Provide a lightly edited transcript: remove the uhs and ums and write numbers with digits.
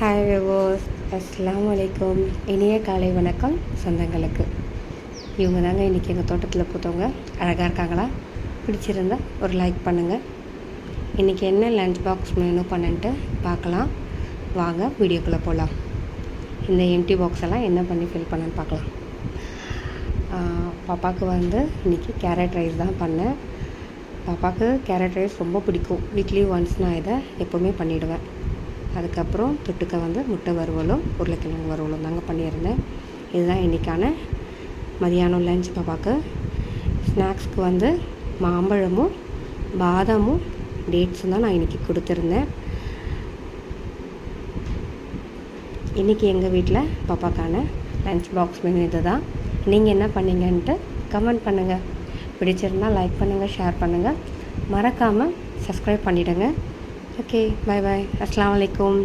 Hi விவோஸ், அஸ்ஸலாமு அலைக்கும். இனிய காலை வணக்கம் சொந்தங்களுக்கு. இவங்க தாங்க இன்றைக்கி எங்கள் தோட்டத்தில் பூத்தவங்க. அழகாக இருக்காங்களா? பிடிச்சிருந்தா ஒரு லைக் பண்ணுங்கள். இன்றைக்கி என்ன லஞ்ச் பாக்ஸ் மெனு பண்ணிட்டு பார்க்கலாம். வாங்க வீடியோக்குள்ளே போகலாம். இந்த எம்டி பாக்ஸ் எல்லாம் என்ன பண்ணி ஃபில் பண்ணேன்னு பார்க்கலாம். பாப்பாவுக்கு இன்றைக்கி கேரட் ரைஸ் தான் பண்ணேன். பாப்பாவுக்கு கேரட் ரைஸ் ரொம்ப பிடிக்கும். வீக்லி ஒன்ஸ் நான் இதை எப்போவுமே பண்ணிவிடுவேன். அதுக்கப்புறம் தொட்டுக்க முட்டை வறுவலும் உருளைக்கிழங்கு வறுவலும் தாங்க பண்ணியிருந்தேன். இதுதான் இன்றைக்கான மதியானம் லஞ்ச். பாப்பாவுக்கு ஸ்நாக்ஸ்க்கு மாம்பழமும் பாதாமும் டேட்ஸும் தான் நான் இன்றைக்கி கொடுத்துருந்தேன். இன்றைக்கி எங்கள் வீட்டில் பாப்பாக்கான லஞ்ச் பாக்ஸ் மெனு இது தான். நீங்கள் என்ன பண்ணீங்கன்ட்டு கமெண்ட் பண்ணுங்கள். பிடிச்சிருந்தால் லைக் பண்ணுங்கள், ஷேர் பண்ணுங்கள், மறக்காமல் சப்ஸ்கிரைப் பண்ணிவிடுங்க. ஓகே, பாய் பாய். அஸ்ஸலாமு அலைக்கும்.